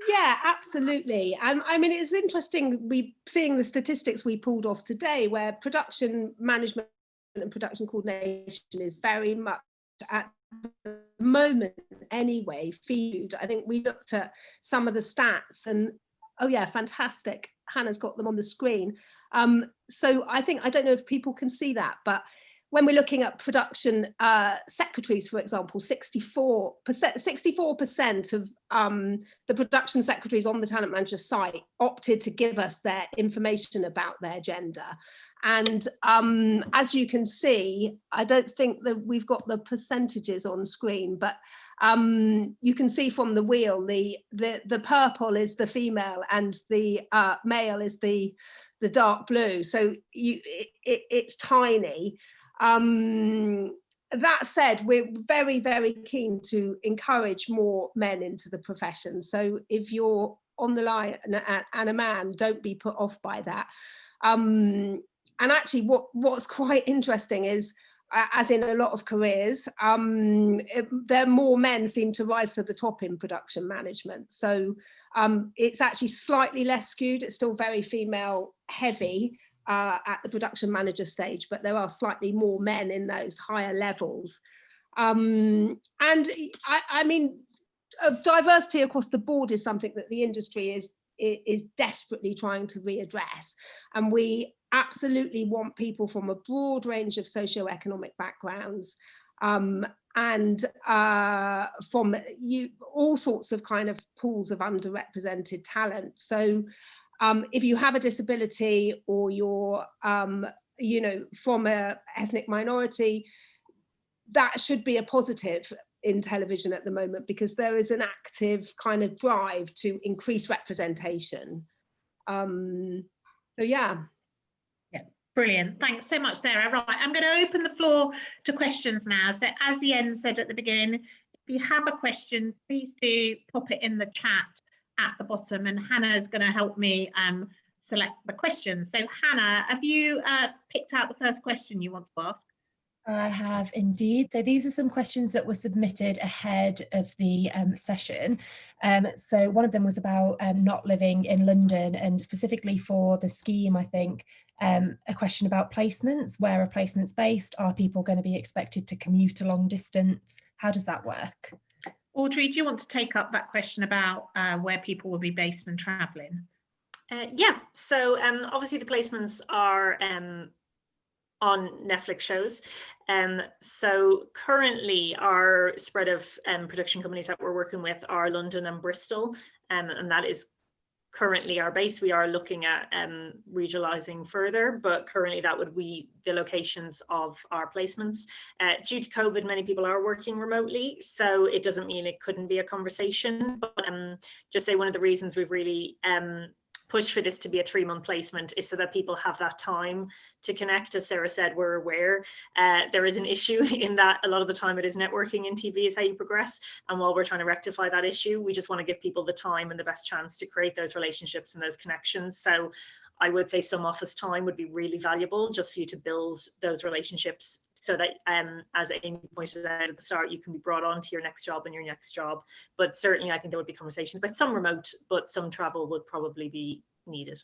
Yeah, absolutely. And I mean, it's interesting seeing the statistics we pulled off today, where production management and production coordination is very much at the moment anyway feud. I think we looked at some of the stats, and oh yeah, fantastic, Hannah's got them on the screen. So I don't know if people can see that, but when we're looking at production secretaries, for example, 64% of the production secretaries on the Talent Manager site opted to give us their information about their gender. And as you can see, I don't think that we've got the percentages on screen, but you can see from the wheel, the purple is the female and the male is the dark blue. So it's tiny. That said, we're very, very keen to encourage more men into the profession. So if you're on the line and a man, don't be put off by that. And actually what's quite interesting is, as in a lot of careers, there more men seem to rise to the top in production management. So it's actually slightly less skewed. It's still very female heavy at the production manager stage, but there are slightly more men in those higher levels. And I mean, diversity across the board is something that the industry is desperately trying to readdress. And we absolutely want people from a broad range of socioeconomic backgrounds, and from all sorts of kind of pools of underrepresented talent. So if you have a disability, or you're from an ethnic minority, that should be a positive in television at the moment, because there is an active kind of drive to increase representation. So yeah. Brilliant. Thanks so much, Sarah. Right, I'm going to open the floor to questions now. So as Yen said at the beginning, if you have a question, please do pop it in the chat at the bottom, and Hannah is going to help me select the questions. So Hannah, have you picked out the first question you want to ask? I have indeed. So these are some questions that were submitted ahead of the session. So one of them was about not living in London, and specifically for the scheme, I think, a question about placements. Where are placements based? Are people going to be expected to commute a long distance? How does that work? Audrey, do you want to take up that question about where people will be based and travelling? Yeah, so obviously the placements are on Netflix shows. So currently our spread of production companies that we're working with are London and Bristol, and that is currently our base. We are looking at regionalising further, but currently that would be the locations of our placements. Due to COVID, many people are working remotely, so it doesn't mean it couldn't be a conversation, but just say one of the reasons we've really push for this to be a 3-month placement is so that people have that time to connect. As Sarah said, we're aware there is an issue in that a lot of the time it is networking in TV is how you progress. And while we're trying to rectify that issue, we just want to give people the time and the best chance to create those relationships and those connections. So I would say some office time would be really valuable just for you to build those relationships, so that as Amy pointed out at the start, you can be brought on to your next job and your next job. But certainly I think there would be conversations about some remote, but some travel would probably be needed.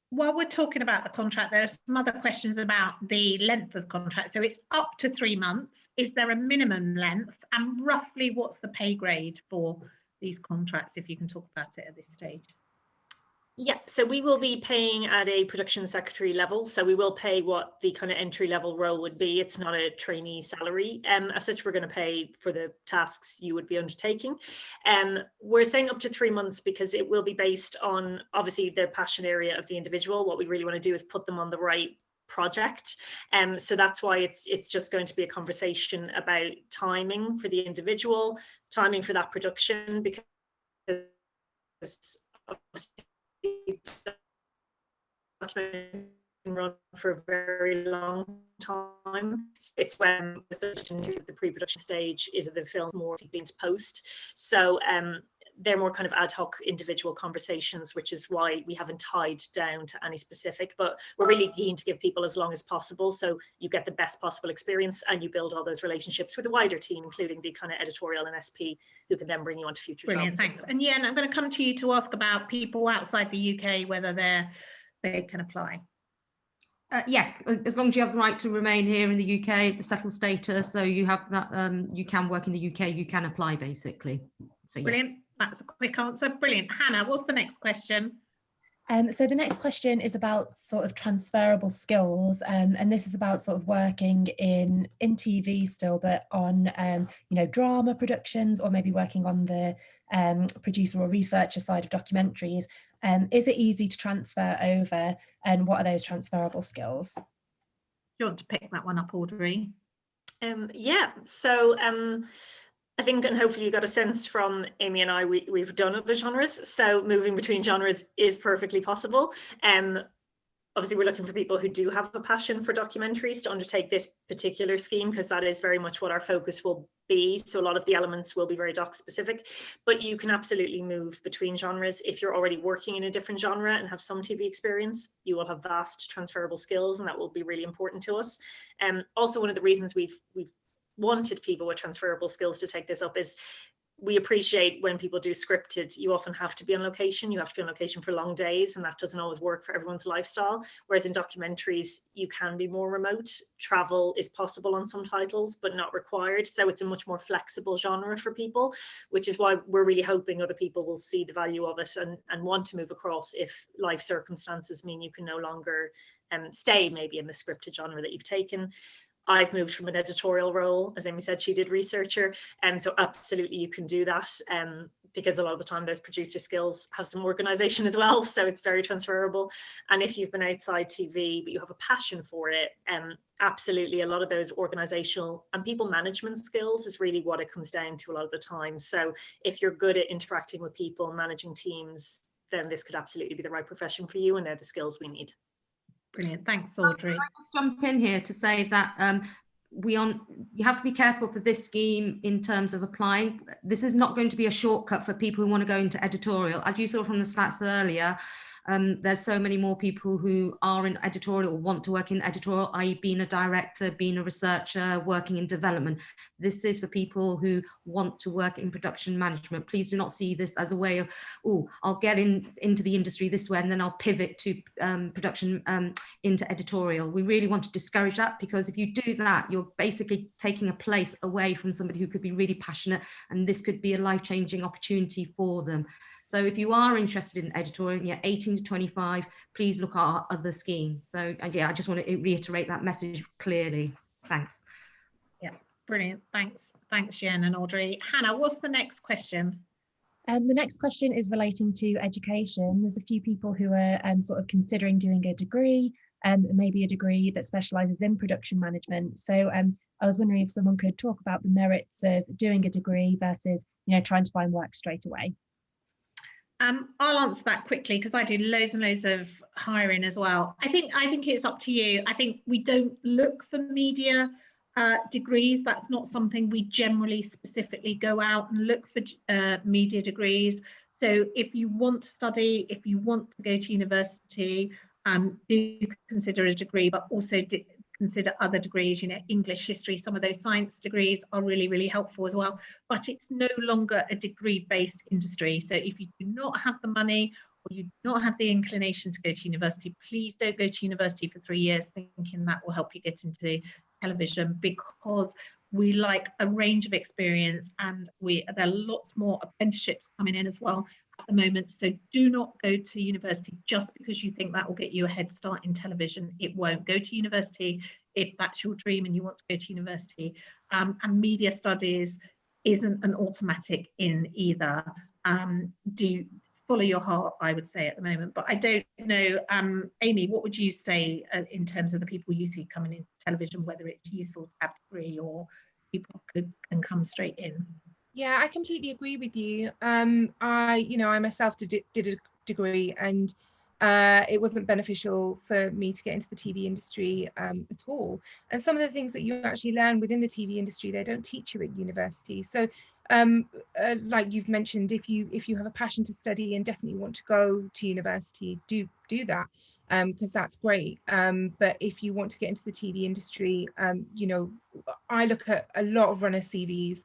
While we're talking about the contract, there are some other questions about the length of the contract. So it's up to 3 months. Is there a minimum length? And roughly what's the pay grade for these contracts, if you can talk about it at this stage? Yeah, so we will be paying at a production secretary level. So we will pay what the kind of entry level role would be. It's not a trainee salary. As such, we're going to pay for the tasks you would be undertaking. We're saying up to 3 months because it will be based on obviously the passion area of the individual. What we really want to do is put them on the right project. So that's why it's just going to be a conversation about timing for the individual, timing for that production, because obviously document can run for a very long time. It's when the pre-production stage is the film more deeply into post. So they're more kind of ad hoc individual conversations, which is why we haven't tied down to any specific, but we're really keen to give people as long as possible so you get the best possible experience and you build all those relationships with a wider team, including the kind of editorial and SP, who can then bring you on to future Brilliant, jobs. thanks. And Yen, I'm going to come to you to ask about people outside the UK, whether they can apply. Yes, as long as you have the right to remain here in the UK, settled status, so you have that, you can work in the UK, you can apply basically. So Brilliant. Yes. That's a quick answer. Brilliant. Hannah, what's the next question? So the next question is about sort of transferable skills, and this is about sort of working in TV still, but on you know, drama productions, or maybe working on the producer or researcher side of documentaries. Is it easy to transfer over, and what are those transferable skills? Do you want to pick that one up, Audrey? Yeah, so I think, and hopefully you got a sense from Amy and I, we've done other genres, so moving between genres is perfectly possible. Obviously, we're looking for people who do have a passion for documentaries to undertake this particular scheme, because that is very much what our focus will be. So a lot of the elements will be very doc specific, but you can absolutely move between genres. If you're already working in a different genre and have some TV experience, you will have vast transferable skills, and that will be really important to us. Also, one of the reasons we've wanted people with transferable skills to take this up is we appreciate when people do scripted, you often have to be on location. You have to be on location for long days, and that doesn't always work for everyone's lifestyle. Whereas in documentaries, you can be more remote. Travel is possible on some titles, but not required. So it's a much more flexible genre for people, which is why we're really hoping other people will see the value of it and want to move across if life circumstances mean you can no longer stay maybe in the scripted genre that you've taken. I've moved from an editorial role, as Amy said, she did researcher, and so absolutely you can do that, because a lot of the time those producer skills have some organization as well, so it's very transferable. And if you've been outside TV but you have a passion for it, absolutely a lot of those organizational and people management skills is really what it comes down to a lot of the time. So if you're good at interacting with people, managing teams, then this could absolutely be the right profession for you, and they're the skills we need. Brilliant, thanks, Audrey. Can I just jump in here to say that you have to be careful for this scheme in terms of applying. This is not going to be a shortcut for people who want to go into editorial. As you saw from the stats earlier, there's so many more people who are in editorial or want to work in editorial, i.e. being a director, being a researcher, working in development. This is for people who want to work in production management. Please do not see this as a way of, oh, I'll get into the industry this way and then I'll pivot to production into editorial. We really want to discourage that, because if you do that, you're basically taking a place away from somebody who could be really passionate, and this could be a life-changing opportunity for them. So if you are interested in editorial, you're 18 to 25, please look at our other scheme. So yeah, I just want to reiterate that message clearly. Thanks. Yeah, brilliant. Thanks. Thanks, Jen and Audrey. Hannah, what's the next question? The next question is relating to education. There's a few people who are sort of considering doing a degree, maybe a degree that specialises in production management. So I was wondering if someone could talk about the merits of doing a degree versus, you know, trying to find work straight away. I'll answer that quickly because I do loads and loads of hiring as well. I think it's up to you. I think we don't look for media degrees. That's not something we generally specifically go out and look for media degrees. So if you want to study, if you want to go to university, do consider a degree, but also consider other degrees, you know, English, history, some of those science degrees are really, really helpful as well. But it's no longer a degree-based industry. So if you do not have the money or you do not have the inclination to go to university, please don't go to university for 3 years thinking that will help you get into television, because we like a range of experience, and there are lots more apprenticeships coming in as well at the moment. So do not go to university just because you think that will get you a head start in television. It won't. Go to university if that's your dream and you want to go to university. And media studies isn't an automatic in either. Do follow your heart, I would say, at the moment. But I don't know, Amy, what would you say in terms of the people you see coming into television, whether it's useful to have a degree or people can come straight in? Yeah, I completely agree with you. I myself did a degree, and it wasn't beneficial for me to get into the TV industry at all. And some of the things that you actually learn within the TV industry, they don't teach you at university. So like you've mentioned, if you have a passion to study and definitely want to go to university, do that, because that's great. But if you want to get into the TV industry, I look at a lot of runner CVs.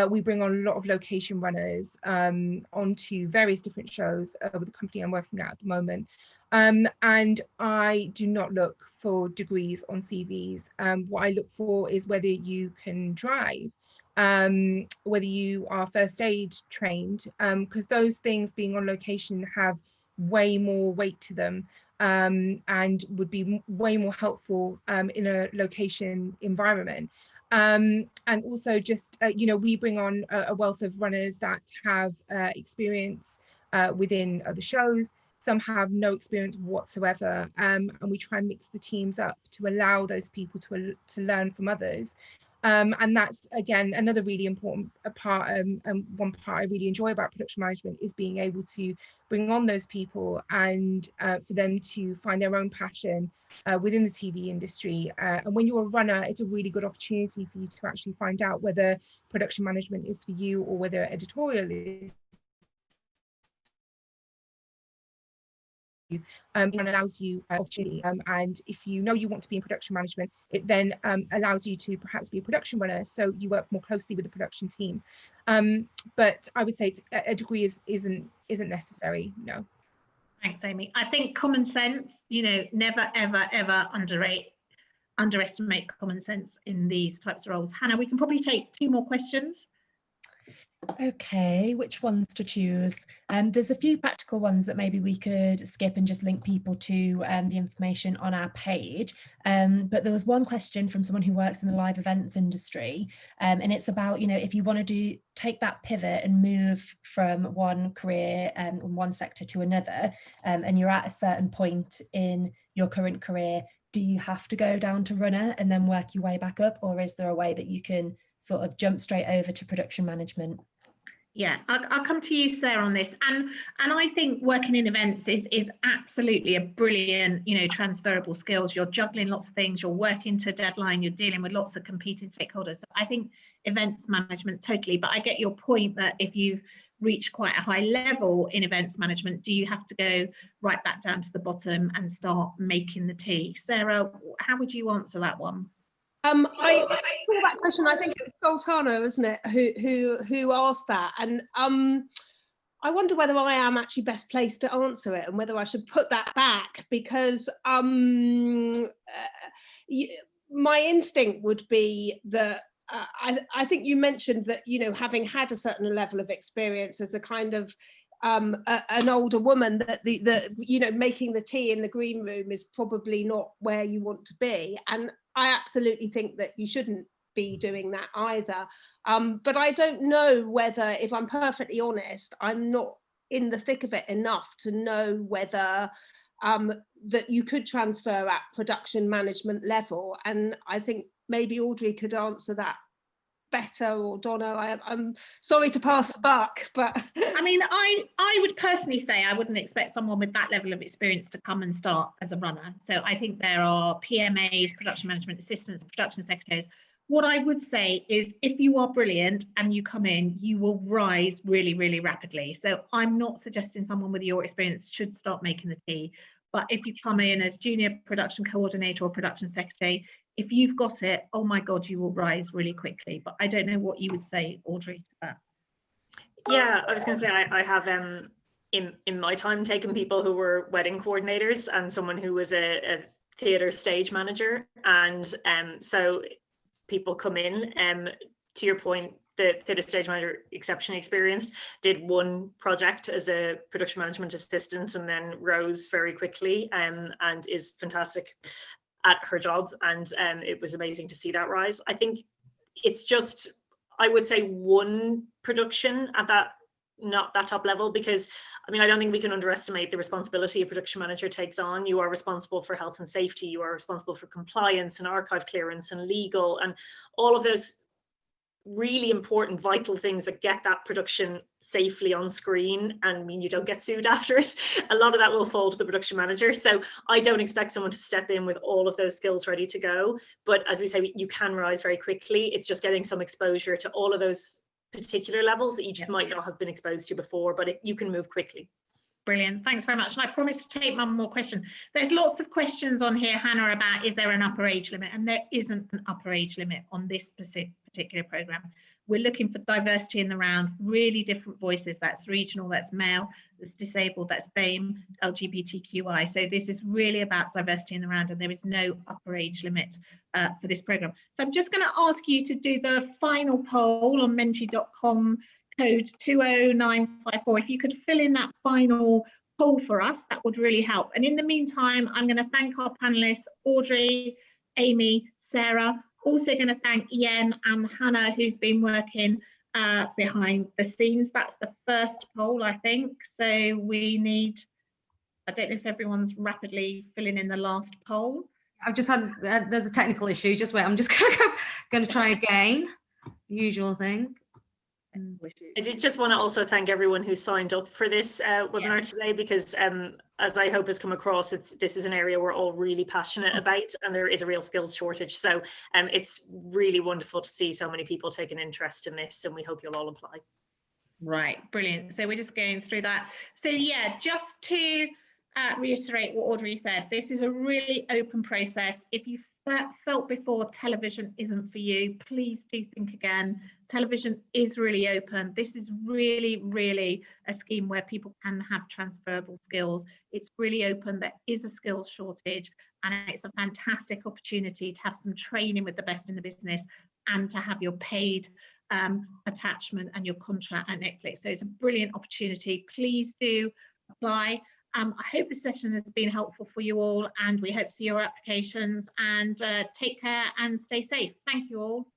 We bring on a lot of location runners onto various different shows with the company I'm working at the moment. And I do not look for degrees on CVs. What I look for is whether you can drive, whether you are first aid trained, because those things being on location have way more weight to them, and would be way more helpful in a location environment. And also just, we bring on a wealth of runners that have experience within other shows. Some have no experience whatsoever, and we try and mix the teams up to allow those people to learn from others. And that's, again, another really important part, and one part I really enjoy about production management is being able to bring on those people and for them to find their own passion within the TV industry. And when you're a runner, it's a really good opportunity for you to actually find out whether production management is for you or whether editorial is. And allows you opportunity, and if you know you want to be in production management, it then allows you to perhaps be a production runner, so you work more closely with the production team. But I would say a degree isn't necessary. No. Thanks, Amy. I think common sense, never ever underestimate common sense in these types of roles. Hannah, we can probably take 2 more questions. Okay, which ones to choose? There's a few practical ones that maybe we could skip and just link people to the information on our page. But there was one question from someone who works in the live events industry, and it's about, if you want to take that pivot and move from one career and one sector to another, and you're at a certain point in your current career, do you have to go down to runner and then work your way back up, or is there a way that you can sort of jump straight over to production management? Yeah, I'll come to you, Sarah, on this. And I think working in events is absolutely a brilliant, transferable skills. You're juggling lots of things, you're working to a deadline, you're dealing with lots of competing stakeholders. So I think events management totally, but I get your point that if you've reached quite a high level in events management, do you have to go right back down to the bottom and start making the tea? Sarah, how would you answer that one? I saw that question. I think it was Sultana, isn't it, who asked that, and I wonder whether I am actually best placed to answer it and whether I should put that back, because my instinct would be that I think you mentioned that, having had a certain level of experience as a kind of an older woman, that the making the tea in the green room is probably not where you want to be, and I absolutely think that you shouldn't be doing that either. But I don't know whether, if I'm perfectly honest, I'm not in the thick of it enough to know whether that you could transfer at production management level. And I think maybe Audrey could answer that better, or Donna. I'm sorry to pass the buck, but I mean, I would personally say I wouldn't expect someone with that level of experience to come and start as a runner. So I think there are PMAs, production management assistants, production secretaries. What I would say is, if you are brilliant and you come in, you will rise really, really rapidly. So I'm not suggesting someone with your experience should start making the tea, But if you come in as junior production coordinator or production secretary, if you've got it, oh my God, you will rise really quickly. But I don't know what you would say, Audrey, to that. Yeah, I was going to say I have in my time taken people who were wedding coordinators and someone who was a theatre stage manager, and so people come in. To your point, the theatre stage manager, exceptionally experienced, did one project as a production management assistant and then rose very quickly, and is fantastic at her job, and it was amazing to see that rise. I think it's just, I would say, one production at that, not that top level, because I mean, I don't think we can underestimate the responsibility a production manager takes on. You are responsible for health and safety, you are responsible for compliance and archive clearance and legal and all of those really important, vital things that get that production safely on screen and mean you don't get sued after it. A lot of that will fall to the production manager. So I don't expect someone to step in with all of those skills ready to go. But as we say, you can rise very quickly. It's just getting some exposure to all of those particular levels that you just might not have been exposed to before, but you can move quickly. Brilliant, thanks very much. And I promise to take one more question. There's lots of questions on here, Hannah, about is there an upper age limit? And there isn't an upper age limit on this particular programme. We're looking for diversity in the round, really different voices. That's regional, that's male, that's disabled, that's BAME, LGBTQI. So this is really about diversity in the round, and there is no upper age limit for this programme. So I'm just going to ask you to do the final poll on menti.com code 20954. If you could fill in that final poll for us, that would really help. And in the meantime, I'm going to thank our panelists, Audrey, Amy, Sarah. Also going to thank Yen and Hannah, who's been working behind the scenes. That's the first poll, I think. So we need, I don't know if everyone's rapidly filling in the last poll. I've just had, there's a technical issue. Just wait, I'm just going to try again. Usual thing. I did just want to also thank everyone who signed up for this webinar today, because as I hope has come across, this is an area we're all really passionate about, and there is a real skills shortage. So it's really wonderful to see so many people take an interest in this, and we hope you'll all apply. Right, brilliant. So we're just going through that. So yeah, just to reiterate what Audrey said, this is a really open process. If you felt before television isn't for you, please do think again. Television is really open. This is really, really a scheme where people can have transferable skills. It's really open. There is a skills shortage, and it's a fantastic opportunity to have some training with the best in the business and to have your paid attachment and your contract at Netflix. So it's a brilliant opportunity. Please do apply. I hope this session has been helpful for you all, and we hope to see your applications, and take care and stay safe. Thank you all.